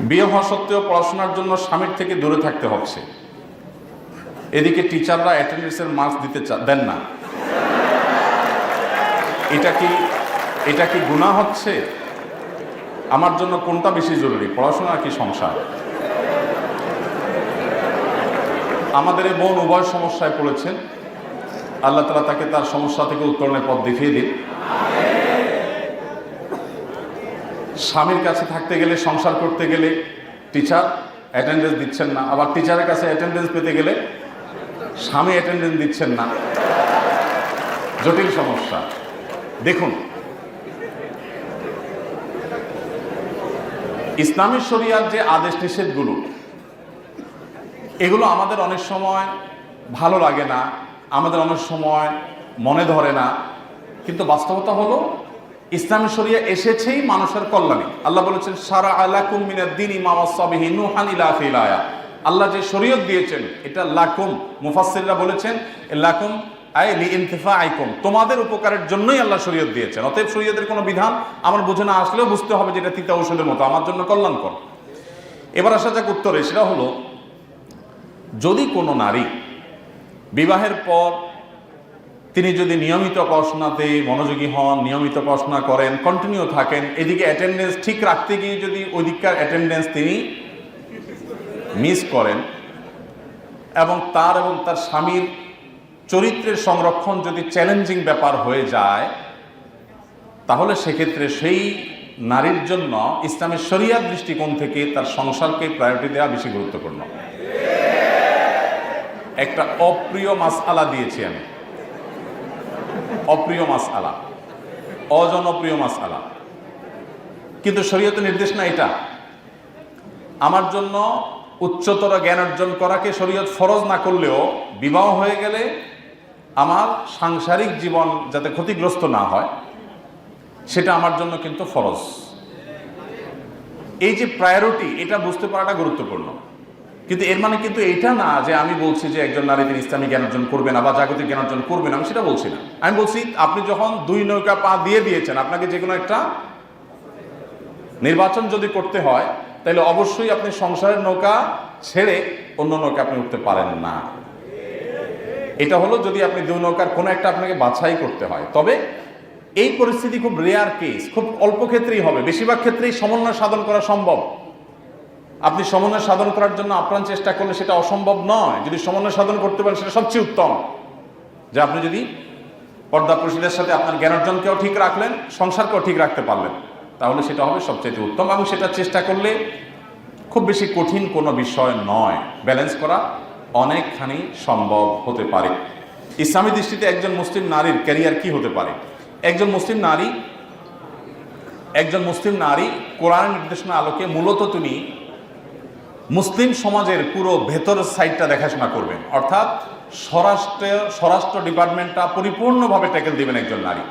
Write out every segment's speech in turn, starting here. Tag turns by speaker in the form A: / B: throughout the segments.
A: বিয়ে হওয়া সত্ত্বেও পড়াশোনার জন্য স্বামীর থেকে দূরে থাকতে হচ্ছে, এদিকে টিচাররা অ্যাটেন্ডেন্সের মার্কস দিতে দেন না, এটা কি গুনাহ হচ্ছে? আমার জন্য কোনটা বেশি জরুরি, পড়াশোনা কি সংসার? আমাদের এই বোন উভয় সমস্যায় পড়েছেন। আল্লাহ তাআলা তাকে তার সমস্যা থেকে উত্তরণের পথ দেখিয়ে দিন। স্বামীর কাছে থাকতে গেলে, সংসার করতে গেলে টিচার অ্যাটেন্ডেন্স দিচ্ছেন না, আবার টিচারের কাছে অ্যাটেন্ডেন্স পেতে গেলে স্বামী অ্যাটেন্ডেন্স দিচ্ছেন না। জটিল সমস্যা। দেখুন, ইসলামী শরিয়ার যে আদেশ নিষেধগুলো, এগুলো আমাদের অনেক সময় ভালো লাগে না, আমাদের অনেক সময় মনে ধরে না, কিন্তু বাস্তবতা হলো ইসলামী শরিয়া এসেছেই মানুষের কল্যাণে। আল্লাহ বলেছেন সারা আলাকুম মিনাদ-দীনি মা ওয়াসা বিহি নূহান ইলা আখিরিল আয়া। আল্লাহ যে শরীয়ত দিয়েছেন এটা লাকুম, মুফাসসিররা বলেছেন লাকুম আই লিইনতিফাইকুম, তোমাদের উপকারের জন্যই আল্লাহ শরীয়ত দিয়েছেন। অতএব শরীয়তের কোনো বিধান আমার বুঝে না আসলেও বুঝতে হবে যে এটা তিতা ঔষধের মতো, আমার জন্য কল্যাণকর। এবার আসা যাক উত্তরে। সেটা হলো, যদি কোনো নারী বিবাহের পর তিনি যদি নিয়মিত পড়াশোনাতে মনোযোগী হন, নিয়মিত পড়াশোনা করেন, কন্টিনিউ থাকেন, এদিকে অ্যাটেন্ডেন্স ঠিক রাখতে গিয়ে যদি ওই দিককার অ্যাটেন্ডেন্স তিনি মিস করেন এবং তার স্বামীর চরিত্রের সংরক্ষণ যদি চ্যালেঞ্জিং ব্যাপার হয়ে যায়, তাহলে সেক্ষেত্রে সেই নারীর জন্য ইসলামের শরিয়ার দৃষ্টিকোণ থেকে তার সংসারকে প্রায়োরিটি দেওয়া বেশি গুরুত্বপূর্ণ। একটা অপ্রিয় মাসআলা দিয়েছি আমি, অপ্রিয় মাসআলা, অজনপ্রিয় মাসআলা, কিন্তু শরীয়তের নির্দেশ না এটা। আমার জন্য উচ্চতর জ্ঞান অর্জন করাকে শরীয়ত ফরজ না করলেও বিবাহ হয়ে গেলে আমার সাংসারিক জীবন যাতে ক্ষতিগ্রস্ত না হয় সেটা আমার জন্য কিন্তু ফরজ। এই যে প্রায়োরিটি, এটা বুঝতে পারাটা গুরুত্বপূর্ণ। কিন্তু এর মানে কিন্তু এটা না যে আমি বলছি যে একজন নারী তিনি ইসলামিক জ্ঞান অর্জন করবে না বা জাগতিক জ্ঞান অর্জন করবে না, আমি সেটা বলছি না। আমি বলছি আপনি যখন দুই নৌকা পা দিয়ে দিয়েছেন, আপনাকে যে কোনো একটা নির্বাচন যদি করতে হয়, তাহলে অবশ্যই আপনি সংসারের নৌকা ছেড়ে অন্য নৌকা আপনি উঠতে পারেন না। এটা হলো যদি আপনি দুই নৌকার কোনো একটা আপনাকে বাছাই করতে হয়। তবে এই পরিস্থিতি খুব রেয়ার কেস, খুব অল্প ক্ষেত্রেই হবে। বেশিরভাগ ক্ষেত্রেই সমন্বয় সাধন করা সম্ভব। আপনি সমন্বয় সাধন করার জন্য আপ্রাণ চেষ্টা করলে সেটা অসম্ভব নয়। যদি সমন্বয় সাধন করতে পারেন সেটা সবচেয়ে উত্তম। যে আপনি যদি পর্দা প্রশীলের সাথে আপনার জ্ঞান অর্জনকেও ঠিক রাখলেন, সংসারকেও ঠিক রাখতে পারলেন, তাহলে সেটা হবে সবচেয়ে উত্তম। এবং সেটা চেষ্টা করলে খুব বেশি কঠিন কোনো বিষয় নয়, ব্যালেন্স করা অনেকখানি সম্ভব হতে পারে। ইসলামী দৃষ্টিতে একজন মুসলিম নারীর ক্যারিয়ার কি হতে পারে? একজন মুসলিম নারী কোরআনের নির্দেশনা আলোকে মূলত তিনি মুসলিম সমাজের পুরো ভেতর সাইডটা দেখাশোনা করবেন, অর্থাৎ স্বরাষ্ট্র ডিপার্টমেন্টটা পরিপূর্ণভাবে ট্যাকেল দিবেন একজন নারী।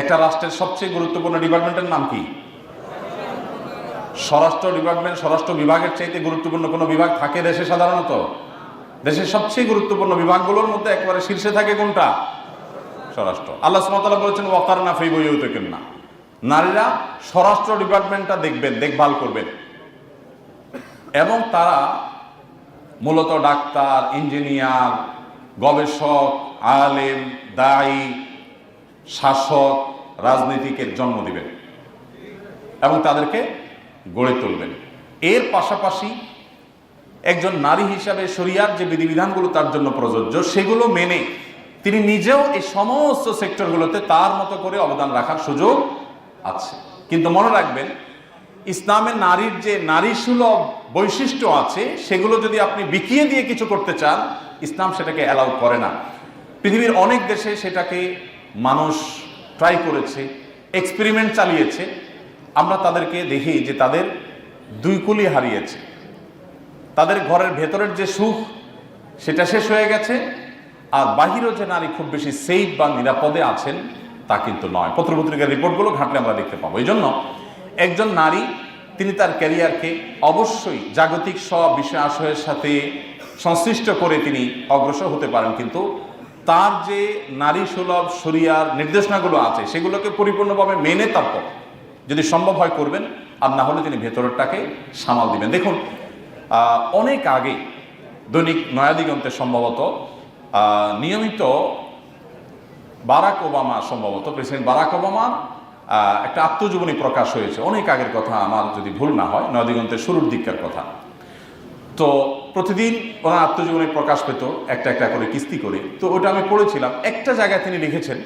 A: একটা রাষ্ট্রের সবচেয়ে গুরুত্বপূর্ণ ডিপার্টমেন্টের নাম কি? স্বরাষ্ট্র ডিপার্টমেন্ট। স্বরাষ্ট্র বিভাগের চাইতে গুরুত্বপূর্ণ কোনো বিভাগ থাকে দেশে? সাধারণত দেশের সবচেয়ে গুরুত্বপূর্ণ বিভাগগুলোর মধ্যে একেবারে শীর্ষে থাকে কোনটা? স্বরাষ্ট্র। আল্লাহ সুবহানাহু ওয়া তাআলা বলেছেন ওয়াকারনা ফি বুয়ুতিকুন্না, নারীরা স্বরাষ্ট্র ডিপার্টমেন্টটা দেখবেন, দেখভাল করবেন। এবং তারা মূলত ডাক্তার, ইঞ্জিনিয়ার, গবেষক, আলেম, দায়ী, শাসক, রাজনীতিকের জন্ম দিবেন এবং তাদেরকে গড়ে তুলবেন। এর পাশাপাশি একজন নারী হিসাবে শরিয়ার যে বিধিবিধানগুলো তার জন্য প্রযোজ্য, সেগুলো মেনে তিনি নিজেও এই সমস্ত সেক্টরগুলোতে তার মতো করে অবদান রাখার সুযোগ আছে। কিন্তু মনে রাখবেন, ইসলামের নারীর যে নারী সুলভ বৈশিষ্ট্য আছে, সেগুলো যদি আপনি বিকিয়ে দিয়ে কিছু করতে চান, ইসলাম সেটাকে অ্যালাউ করে না। পৃথিবীর অনেক দেশে সেটাকে মানুষ ট্রাই করেছে, এক্সপেরিমেন্ট চালিয়েছে। আমরা তাদেরকে দেখি যে তাদের দুই কুলি হারিয়েছে। তাদের ঘরের ভেতরের যে সুখ সেটা শেষ হয়ে গেছে, আর বাহিরেও যে নারী খুব বেশি সেফ বা নিরাপদে আছেন তা কিন্তু নয়। পত্রপত্রিকার রিপোর্টগুলো ঘাটলে আমরা দেখতে পাবো। এই জন্য একজন নারী তিনি তার ক্যারিয়ারকে অবশ্যই জাগতিক সব বিষয় আশয়ের সাথে সংশ্লিষ্ট করে তিনি অগ্রসর হতে পারেন, কিন্তু তার যে নারী সুলভ শরিয়ার নির্দেশনাগুলো আছে সেগুলোকে পরিপূর্ণভাবে মেনে তারপর যদি সম্ভব হয় করবেন। আর না হলে তিনি ভেতরেরটাকে সামাল দিবেন। দেখুন, অনেক আগে দৈনিক নয়া দিগন্তে সম্ভবত নিয়মিত বারাক ওবামা, সম্ভবত প্রেসিডেন্ট বারাক ওবামার একটা আত্মজীবনী প্রকাশ হয়েছে, অনেক আগের কথা, আমার যদি ভুল না হয় নয়া দিগন্তের শুরুর দিককার কথা। তো প্রতিদিন ওনার আত্মজীবনী প্রকাশ পেত একটা একটা করে কিস্তি করে। তো ওটা আমি পড়েছিলাম। একটা জায়গায় তিনি লিখেছেন,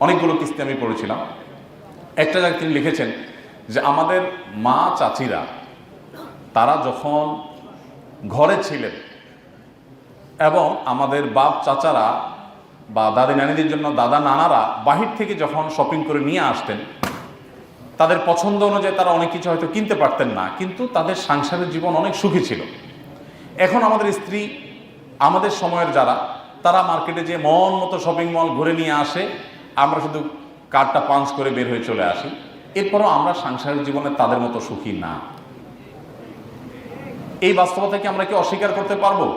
A: অনেকগুলো কিস্তি আমি পড়েছিলাম, একটা জায়গায় তিনি লিখেছেন যে আমাদের মা চাচিরা তারা যখন ঘরে ছিলেন এবং আমাদের বাপ চাচারা বা দাদি নানিদের জন্য দাদা নানারা বাহির থেকে যখন শপিং করে নিয়ে আসতেন, তাদের পছন্দ অনুযায়ী তারা অনেক কিছু হয়তো কিনতে পারতেন না, কিন্তু তাদের সাংসারিক জীবন অনেক সুখী ছিল। এখন আমাদের স্ত্রী, আমাদের সময়ের যারা, তারা মার্কেটে যে মন মতো শপিং মল ঘুরে নিয়ে আসে, আমরা শুধু কার্ডটা পাঞ্চ করে বের হয়ে চলে আসি। এরপরও আমরা সাংসারিক জীবনে তাদের মতো সুখী না। এই বাস্তবতাকে আমরা কি অস্বীকার করতে পারবো?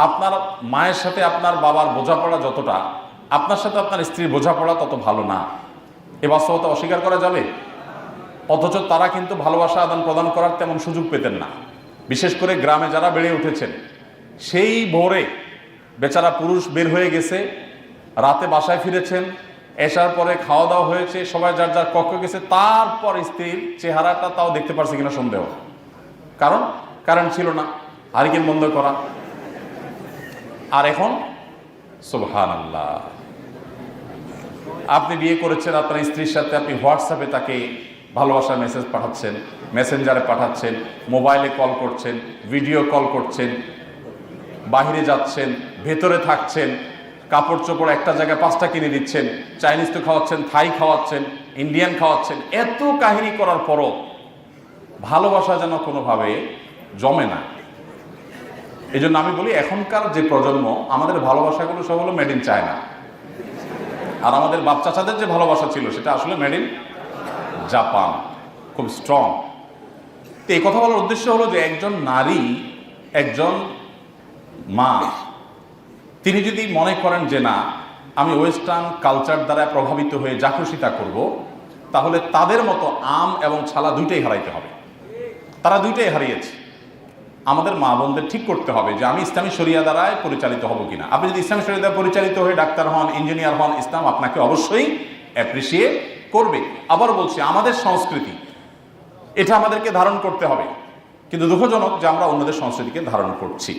A: আপনার মায়ের সাথে আপনার বাবার বোঝাপড়া যতটা, আপনার সাথে আপনার স্ত্রীর বোঝাপড়া তত ভালো না। এই বাস্তবতা অস্বীকার করা যাবে? অথচ তারা কিন্তু ভালোবাসা আদান প্রদান করার তেমন সুযোগ পেতেন না। বিশেষ করে গ্রামে যারা বেড়ে উঠেছেন, সেই ভোরে বেচারা পুরুষ বের হয়ে গেছে, রাতে বাসায় ফিরেছেন, এসার পরে খাওয়া দাওয়া হয়েছে, সবাই যার যার কক্ষে গেছে, তারপর স্ত্রীর চেহারাটা তাও দেখতে পারছে কিনা সন্দেহ। কারণ কারেন্ট ছিল না, হারিকেন বন্ধ করা। আর এখন সুবহানাল্লাহ, আপনি বিয়ে করেছেন, আপনার স্ত্রীর সাথে আপনি হোয়াটসঅ্যাপে তাকে ভালোবাসার মেসেজ পাঠাচ্ছেন, মেসেঞ্জারে পাঠাচ্ছেন, মোবাইলে কল করছেন, ভিডিও কল করছেন, বাহিরে যাচ্ছেন, ভেতরে থাকছেন, কাপড় চোপড় একটা জায়গায় 5টা কিনে দিচ্ছেন, চাইনিজ তো খাওয়াচ্ছেন, থাই খাওয়াচ্ছেন, ইন্ডিয়ান খাওয়াচ্ছেন। এত কাহিনী করার পরও ভালোবাসা যেন কোনোভাবে জমে না। এই জন্য আমি বলি, এখনকার যে প্রজন্ম, আমাদের ভালোবাসাগুলো সব হলো মেড ইন চায়না, আর আমাদের বাপ চাচাদের যে ভালোবাসা ছিল সেটা আসলে মেড ইন জাপান, খুব স্ট্রং। তো এই কথা বলার উদ্দেশ্য হলো যে একজন নারী, একজন মা, তিনি যদি মনে করেন যে না, আমি ওয়েস্টার্ন কালচার দ্বারা প্রভাবিত হয়ে যা খুশি তা করব, তাহলে তাদের মতো আম এবং ছালা দুইটাই হারাইতে হবে। তারা দুইটাই হারিয়েছে। আমাদের মা বোনদের ঠিক করতে হবে যে আমি ইসলামী শরিয়া দ্বারায় পরিচালিত হব কিনা। আপনি যদি ইসলামী শরিয়া দ্বারা পরিচালিত হয়ে ডাক্তার হন, ইঞ্জিনিয়ার হন, ইসলাম আপনাকে অবশ্যই অ্যাপ্রিসিয়েট করবে। আবার বলছি, আমাদের সংস্কৃতি, এটা আমাদেরকে ধারণ করতে হবে, কিন্তু দুঃখজনক যে আমরা অন্যদের সংস্কৃতিকে ধারণ করছি।